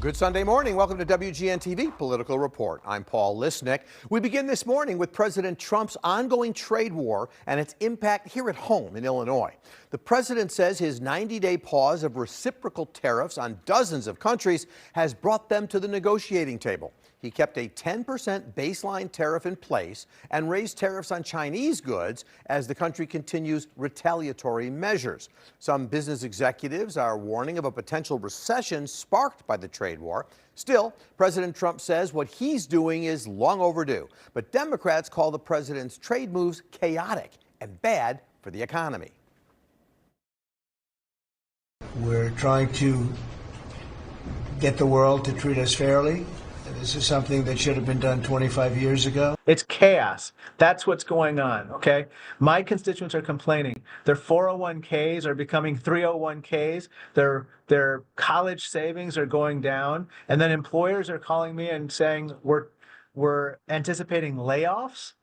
Good Sunday morning. Welcome to WGN TV Political Report. I'm Paul Lisnick. We begin this morning with President Trump's ongoing trade war and its impact here at home in Illinois. The president says his 90-day pause of reciprocal tariffs on dozens of countries has brought them to the negotiating table. He kept a 10% baseline tariff in place and raised tariffs on Chinese goods as the country continues retaliatory measures. Some business executives are warning of a potential recession sparked by the trade war. Still, President Trump says what he's doing is long overdue. But Democrats call the president's trade moves chaotic and bad for the economy. We're trying to get the world to treat us fairly. This is something that should have been done 25 years ago. It's chaos. That's what's going on, okay? My constituents are complaining. Their 401ks are becoming 301ks. Their college savings are going down. And then employers are calling me and saying we're anticipating layoffs.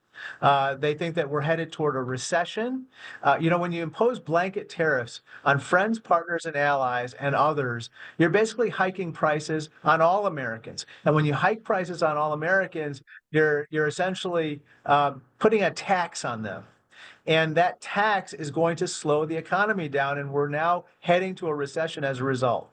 They think that we're headed toward a recession. When you impose blanket tariffs on friends, partners, and allies and others, you're basically hiking prices on all Americans. And when you hike prices on all Americans, you're essentially putting a tax on them. And that tax is going to slow the economy down, and we're now heading to a recession as a result.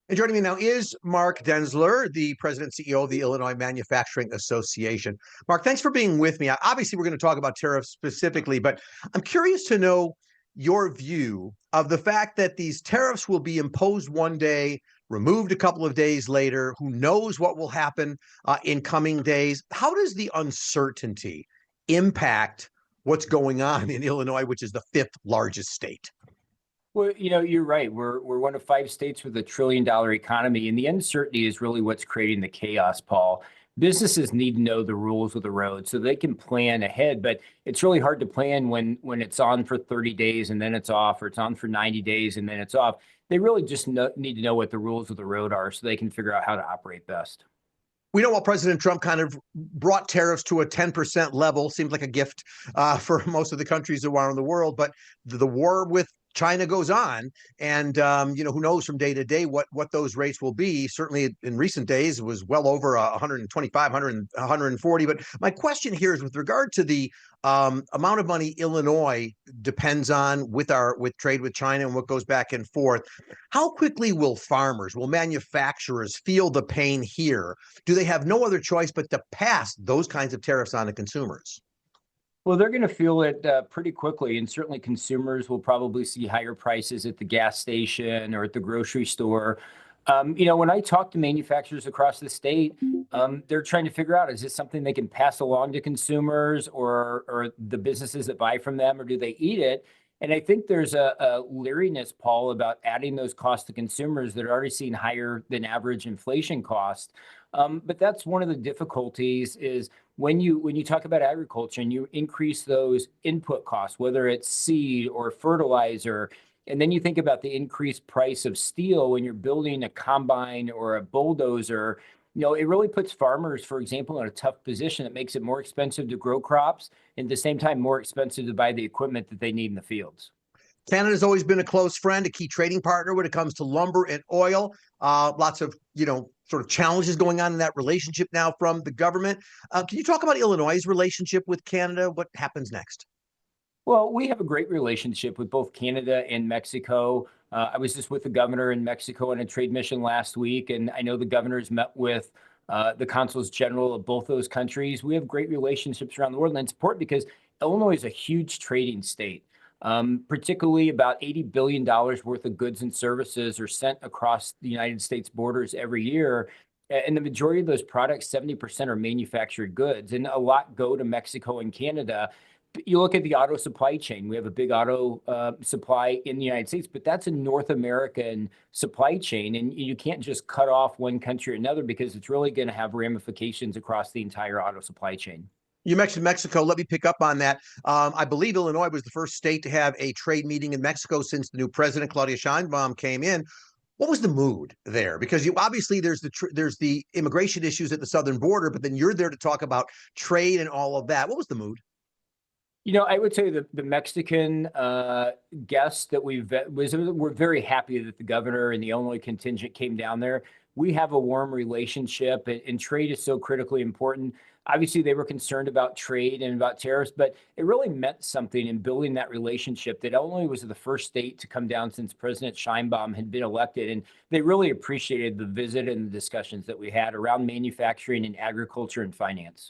And joining me now is Mark Denzler, the president and CEO of the Illinois Manufacturing Association. Mark, thanks for being with me. Obviously, we're going to talk about tariffs specifically, but I'm curious to know your view of the fact that these tariffs will be imposed one day, removed a couple of days later. Who knows what will happen in coming days? How does the uncertainty impact what's going on in Illinois, which is the fifth largest state? Well, you're right. We're one of 5 states with a $1 trillion economy, and the uncertainty is really what's creating the chaos, Paul. Businesses need to know the rules of the road so they can plan ahead, but it's really hard to plan when it's on for 30 days and then it's off, or it's on for 90 days and then it's off. They really just need to know what the rules of the road are so they can figure out how to operate best. We know while President Trump kind of brought tariffs to a 10% level, seems like a gift for most of the countries around the world, but the war with China goes on, and who knows from day to day what those rates will be. Certainly in recent days, it was well over 125, 140. But my question here is with regard to the amount of money Illinois depends on with trade with China and what goes back and forth. How quickly will manufacturers feel the pain here? Do they have no other choice but to pass those kinds of tariffs on to consumers? Well, they're going to feel it pretty quickly, and certainly consumers will probably see higher prices at the gas station or at the grocery store. When I talk to manufacturers across the state, they're trying to figure out, is this something they can pass along to consumers or the businesses that buy from them, or do they eat it? And I think there's a leeriness, Paul, about adding those costs to consumers that are already seeing higher than average inflation costs. But that's one of the difficulties is when you talk about agriculture and you increase those input costs, whether it's seed or fertilizer, and then you think about the increased price of steel when you're building a combine or a bulldozer, it really puts farmers, for example, in a tough position. It makes it more expensive to grow crops and at the same time more expensive to buy the equipment that they need in the fields. Canada's always been a close friend, a key trading partner when it comes to lumber and oil. Lots of, sort of challenges going on in that relationship now from the government. Can you talk about Illinois' relationship with Canada? What happens next? Well, we have a great relationship with both Canada and Mexico. I was just with the governor in Mexico on a trade mission last week, and I know the governor's met with the consuls general of both those countries. We have great relationships around the world, and it's important because Illinois is a huge trading state. Particularly about $80 billion worth of goods and services are sent across the United States borders every year. And the majority of those products, 70% are manufactured goods, and a lot go to Mexico and Canada. You look at the auto supply chain. We have a big auto supply in the United States, but that's a North American supply chain. And you can't just cut off one country or another because it's really going to have ramifications across the entire auto supply chain. You mentioned Mexico. Let me pick up on that. I believe Illinois was the first state to have a trade meeting in Mexico since the new president, Claudia Sheinbaum, came in. What was the mood there? Because obviously there's the immigration issues at the southern border, but then you're there to talk about trade and all of that. What was the mood? I would say the Mexican guest that we're very happy that the governor and the Illinois contingent came down there. We have a warm relationship, and trade is so critically important. Obviously, they were concerned about trade and about tariffs, but it really meant something in building that relationship that Illinois was the first state to come down since President Sheinbaum had been elected. And they really appreciated the visit and the discussions that we had around manufacturing and agriculture and finance.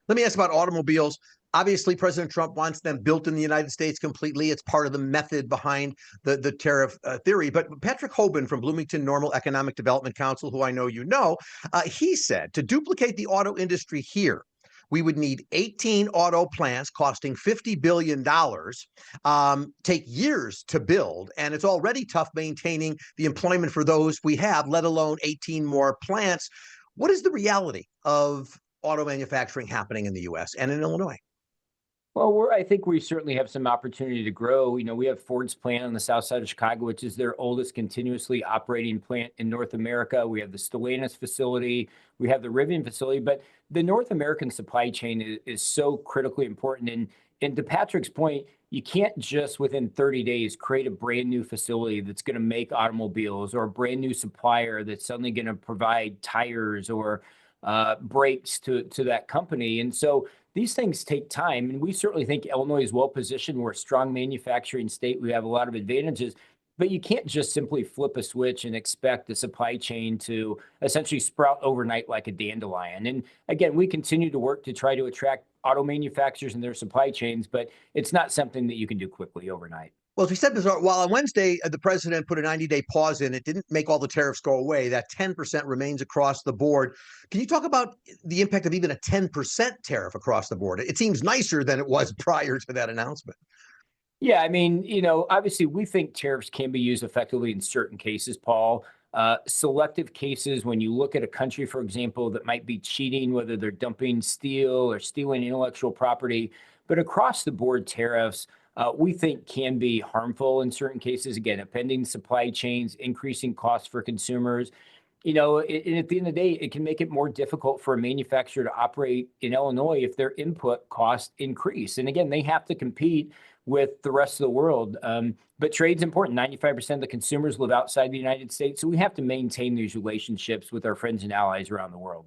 Let me ask about automobiles. Obviously, President Trump wants them built in the United States completely. It's part of the method behind the tariff theory. But Patrick Hoban from Bloomington Normal Economic Development Council, who I know you know, he said to duplicate the auto industry here, we would need 18 auto plants costing $50 billion, take years to build, and it's already tough maintaining the employment for those we have, let alone 18 more plants. What is the reality of auto manufacturing happening in the U.S. and in Illinois? Well, I think we certainly have some opportunity to grow. We have Ford's plant on the south side of Chicago, which is their oldest continuously operating plant in North America. We have the Stellantis facility. We have the Rivian facility. But the North American supply chain is so critically important. And to Patrick's point, you can't just within 30 days create a brand new facility that's going to make automobiles, or a brand new supplier that's suddenly going to provide tires or brakes to that company. And so these things take time, and we certainly think Illinois is well positioned. We're a strong manufacturing state. We have a lot of advantages, but you can't just simply flip a switch and expect the supply chain to essentially sprout overnight like a dandelion. And again, we continue to work to try to attract auto manufacturers and their supply chains, but it's not something that you can do quickly overnight. Well, as we said, while on Wednesday, the president put a 90-day pause in, it didn't make all the tariffs go away. That 10% remains across the board. Can you talk about the impact of even a 10% tariff across the board? It seems nicer than it was prior to that announcement. Yeah, I mean, obviously we think tariffs can be used effectively in certain cases, Paul. Selective cases, when you look at a country, for example, that might be cheating, whether they're dumping steel or stealing intellectual property, but across the board tariffs, we think can be harmful in certain cases, again, upending supply chains, increasing costs for consumers. And at the end of the day, it can make it more difficult for a manufacturer to operate in Illinois if their input costs increase. And again, they have to compete with the rest of the world. But trade's important. 95% of the consumers live outside the United States. So we have to maintain these relationships with our friends and allies around the world.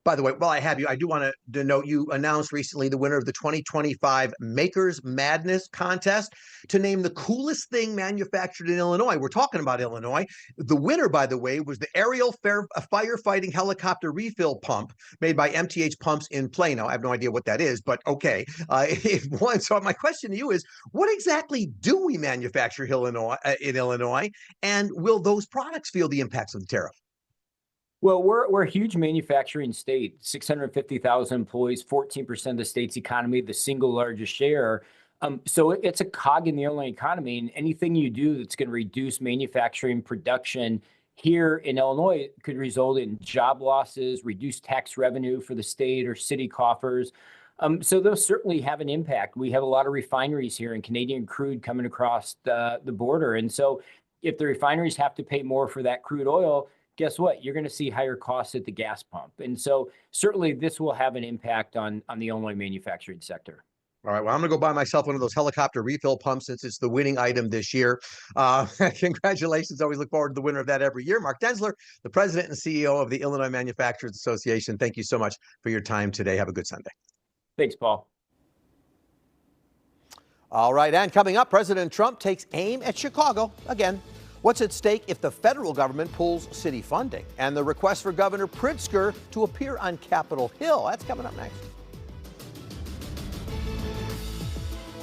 By the way, while I have you, I do want to note you announced recently the winner of the 2025 Makers Madness contest to name the coolest thing manufactured in Illinois. We're talking about Illinois. The winner, by the way, was the aerial firefighting helicopter refill pump made by MTH Pumps in Plano. I have no idea what that is, but okay. It won. So my question to you is, what exactly do we manufacture in Illinois, and will those products feel the impacts of the tariff? Well, we're a huge manufacturing state, 650,000 employees, 14% of the state's economy, the single largest share. So it's a cog in the Illinois economy, and anything you do that's going to reduce manufacturing production here in Illinois could result in job losses, reduced tax revenue for the state or city coffers. So those certainly have an impact. We have a lot of refineries here and Canadian crude coming across the border. And so if the refineries have to pay more for that crude oil, guess what? You're going to see higher costs at the gas pump. And so certainly this will have an impact on the Illinois manufacturing sector. All right. Well, I'm going to go buy myself one of those helicopter refill pumps since it's the winning item this year. Congratulations. Always look forward to the winner of that every year. Mark Denzler, the president and CEO of the Illinois Manufacturers Association. Thank you so much for your time today. Have a good Sunday. Thanks, Paul. All right. And coming up, President Trump takes aim at Chicago again. What's at stake if the federal government pulls city funding? And the request for Governor Pritzker to appear on Capitol Hill. That's coming up next.